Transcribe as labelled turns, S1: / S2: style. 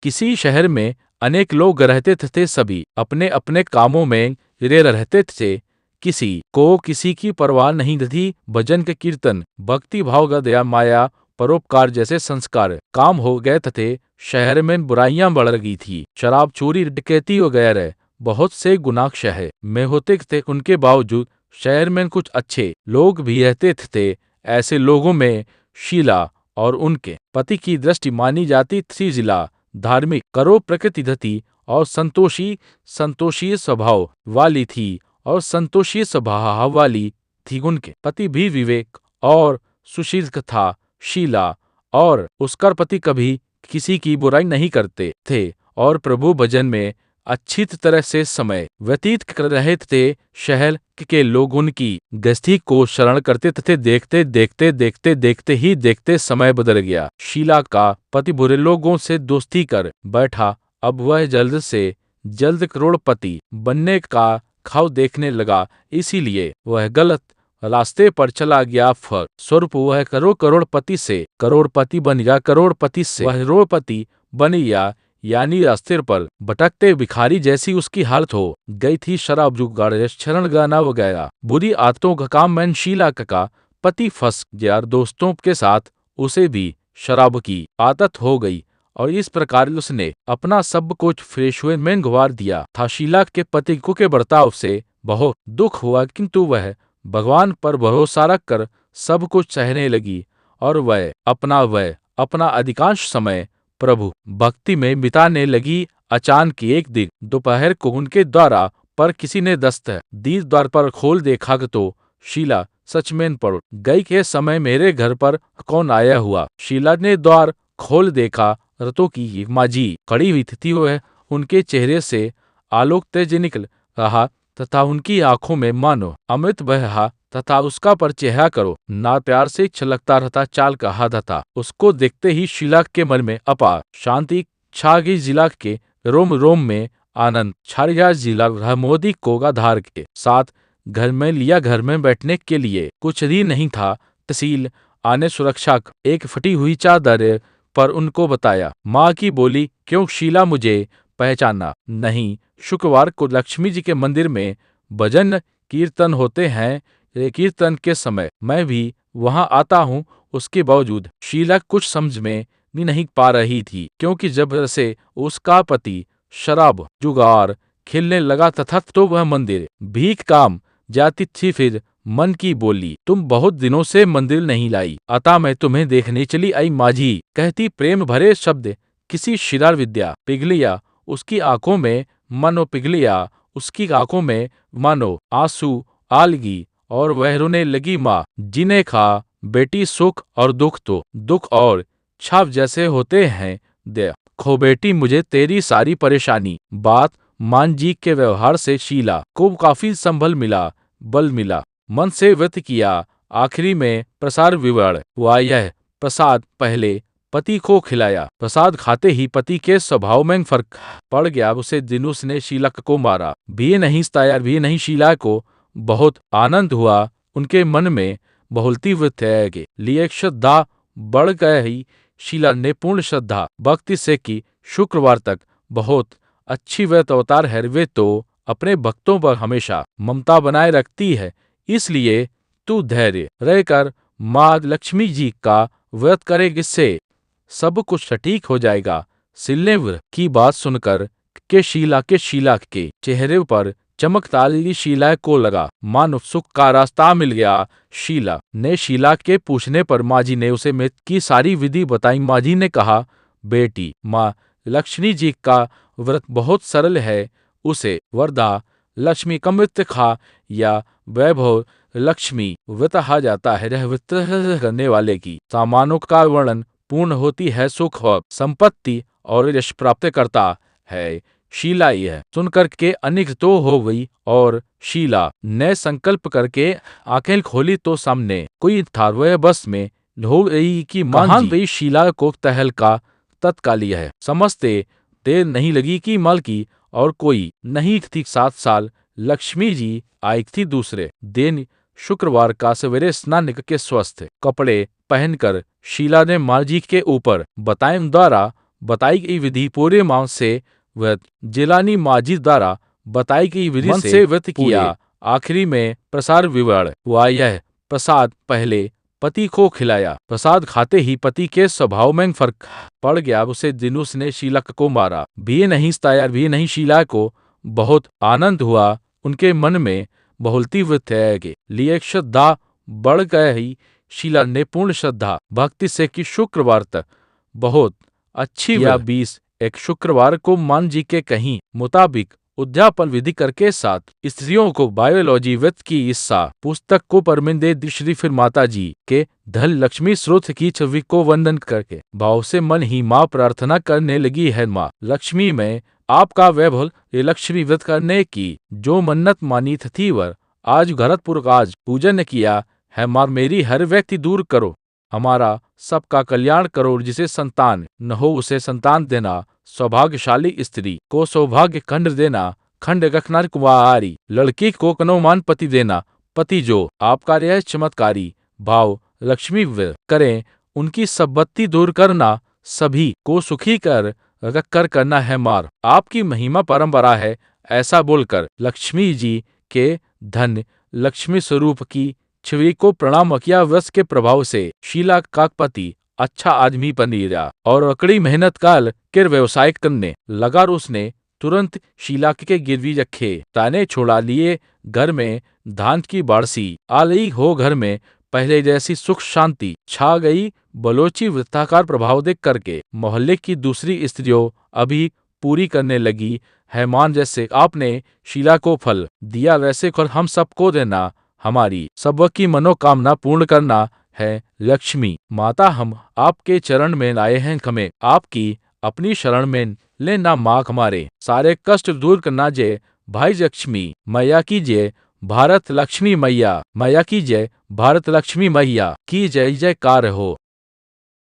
S1: किसी शहर में अनेक लोग रहते थे, सभी अपने अपने कामों में रे रहते थे। किसी को किसी की परवाह नहीं थी। भजन के कीर्तन, भक्ति भाव, दया माया, परोपकार जैसे संस्कार काम हो गए थे। शहर में बुराइयां बढ़ गई थी। शराब, चोरी, डकैती वगैरह बहुत से गुनाह शहर में होते थे। उनके बावजूद शहर में कुछ अच्छे लोग भी रहते थे। ऐसे लोगों में शीला और उनके पति की दृष्टि मानी जाती थी। जिला धार्मिक, करो प्रकृति धती और संतोषी स्वभाव वाली थी और संतोषी स्वभाव वाली थी। उनके पति भी विवेक और सुशील था। शीला और उसका पति कभी किसी की बुराई नहीं करते थे और प्रभु भजन में अच्छी तरह से समय व्यतीत कर रहे थे। शहर के लोग उनकी गृहस्थी को शरण करते थे। देखते समय बदल गया। शीला का पति बुरे लोगों से दोस्ती कर बैठा। अब वह जल्द से जल्द करोड़पति बनने का ख्वाब देखने लगा, इसीलिए वह गलत रास्ते पर चला गया। फल स्वरूप वह करोड़पति से करोड़पति बन गया, करोड़पति से वह करोड़पति बन गया, यानी रास्ते पर भटकते भिखारी जैसी उसकी हालत हो गई थी। शराब, जुगाड़, शरण गाना वगैरह बुरी आदतों का काम में शीला का पति फंस गया। दोस्तों के साथ उसे भी शराब की आदत हो गई और इस प्रकार उसने अपना सब कुछ फेशवे में गुवार दिया था। शीला के पति को के बर्ताव से बहुत दुख हुआ, किंतु वह भगवान पर भरोसा रखकर सब कुछ सहने लगी और वह अपना अधिकांश समय प्रभु भक्ति में बिताने लगी। अचानक एक दिन दोपहर को उनके द्वार पर किसी ने दस्तक दी। द्वार पर खोल देखा तो शीला सच में पड़ गई के समय मेरे घर पर कौन आया हुआ। शीला ने द्वार खोल देखा रतों की माँ जी खड़ी हुई थी। वह उनके चेहरे से आलोक तेज निकल रहा तथा उनकी आंखों में मानो अमृत बह रहा तथा उसका पर चेहरा करो ना प्यार से छलकता रहता चाल कहा था। उसको देखते ही शीला के मन में अपार शांति छा गई। जिला के रोम रोम में आनंद छा गया। जिला मोदी को आधार के साथ घर में लिया। घर में बैठने के लिए कुछ भी नहीं था। तहसील आने सुरक्षा एक फटी हुई चादर पर उनको बताया। माँ की बोली, क्यों शीला, मुझे पहचाना नहीं? शुक्रवार को लक्ष्मी जी के मंदिर में भजन कीर्तन होते हैं। कीर्तन के समय मैं भी वहां आता हूँ। उसके बावजूद शीला कुछ समझ में भी नहीं पा रही थी, क्योंकि जब से उसका पति शराब जुगार खेलने लगा तथा तो वह मंदिर भीख काम जाती थी। फिर मन की बोली, तुम बहुत दिनों से मंदिर नहीं लाई, अतः मैं तुम्हें देखने चली आई। माझी कहती प्रेम भरे शब्द किसी शिरार विद्या पिघलिया उसकी आंखों में, मानो पिघलिया उसकी आंखों में मानो आंसू आलगी और वह रोने लगी। माँ जिन्हें खा बेटी सुख और दुख तो दुख और छाप जैसे होते हैं। देखो बेटी, मुझे तेरी सारी परेशानी बात मान जी के व्यवहार से शीला को काफी संभल मिला, बल मिला। मन से व्यक्त किया। आखिरी में प्रसाद विवरण हुआ। यह प्रसाद पहले पति को खिलाया। प्रसाद खाते ही पति के स्वभाव में फर्क पड़ गया। उसे दिन उसने शीला को मारा भी नहीं, सताया भी नहीं। शीला को बहुत आनंद हुआ। उनके मन में बहुलती वृत्ति के लिए श्रद्धा बढ़ गई। शीला ने पूर्ण श्रद्धा भक्ति से की। शुक्रवार तक बहुत अच्छी व्रत अवतार है। वे तो अपने भक्तों पर हमेशा ममता बनाए रखती है, इसलिए तू धैर्य रहकर माँ लक्ष्मी जी का व्रत करे, इससे सब कुछ ठीक हो जाएगा। सिल्लेवर की बात सुनकर के शीला के चेहरे पर चमक ताली। शीला को लगा मानो सुख का रास्ता मिल गया। शीला के पूछने पर माँ जी ने उसे मृत की सारी विधि बताई। माँ जी ने कहा, बेटी, माँ लक्ष्मी जी का व्रत बहुत सरल है। उसे वरदा लक्ष्मी का मृत खा या वैभव लक्ष्मी व्रत कहा जाता है। यह व्रत करने वाले की सामानों का वर्णन पूर्ण होती है, सुख और संपत्ति और यश प्राप्त करता है। शीला यह सुनकर के अनिक तो हो गई और शीला ने संकल्प करके आंखें खोली तो सामने कोई था। वह बस में हो गई कि महान भी शीला को तहलका तत्काल है समझते। देर नहीं लगी कि मालकी और कोई नहीं थी। 7 साल लक्ष्मी जी आई थी। दूसरे दिन शुक्रवार का सवेरे स्नान के स्वस्थ कपड़े पहनकर शीला ने माँ जी के ऊपर बताए द्वारा बताई गई विधि पूरे मांग से व्रत जिलानी माजिद द्वारा बताई गई विधि से व्रत किया। आखिरी में प्रसाद विवरण हुआ। यह प्रसाद पहले पति को खिलाया। प्रसाद खाते ही पति के स्वभाव में फर्क पड़ गया। उसे दिन उसने शीला को मारा भी नहीं, सताया भी नहीं। शीला को बहुत आनंद हुआ। उनके मन में बहुलती व्रत के लिए श्रद्धा बढ़ गई। शीला ने पूर्ण श्रद्धा भक्ति से कि शुक्रवार तक बहुत अच्छी या 21 शुक्रवार को मान जी के कहीं मुताबिक उद्यापन विधि करके साथ स्त्रियों को बायोलॉजी व्रत की ईसा पुस्तक को परमिंदे दी। श्री फिर माता जी के धन लक्ष्मी स्रोत की छवि को वंदन करके भाव से मन ही माँ प्रार्थना करने लगी है। माँ लक्ष्मी में आपका वैभव ये लक्ष्मी व्रत करने की जो मन्नत मानी थी वर आज भरतपुर आज पूजन किया है। माँ मेरी हर व्यक्ति दूर करो, हमारा सबका कल्याण करो। जिसे संतान न हो उसे संतान देना, सौभाग्यशाली स्त्री को सौभाग्य खंड देना, खंड रखना कुंवारी लड़की को कनोमान पति देना। पति जो आपका यह चमत्कारी भाव लक्ष्मी करें, उनकी संपत्ति दूर करना, सभी को सुखी कर रख कर करना है। मार आपकी महिमा परंपरा है। ऐसा बोलकर लक्ष्मी जी के धन लक्ष्मी स्वरूप की छवि को प्रणाम किया। व्रत के प्रभाव से शीला का पति अच्छा आदमी बन गया और कड़ी मेहनत काल कर व्यवसाय करने लगा। उसने तुरंत शीला के गिरवी रखे ताने छोड़ा लिए। घर में धान की बारसी आ गई हो। घर में पहले जैसी सुख शांति छा गई। बलोची वृत्ताकार प्रभाव देख करके मोहल्ले की दूसरी स्त्रियों अभी पूरी करने लगी है। मान जैसे आपने शीला को फल दिया वैसे फल हम सबको देना, हमारी सबकी मनोकामना पूर्ण करना है। लक्ष्मी माता हम आपके चरण में आए हैं, हमें आपकी अपनी शरण में लेना। माँ हमारे सारे कष्ट दूर करना। जय भाई लक्ष्मी मैया की जय। भारत लक्ष्मी मैया मैया की जय। भारत लक्ष्मी मैया की जय जयकार हो।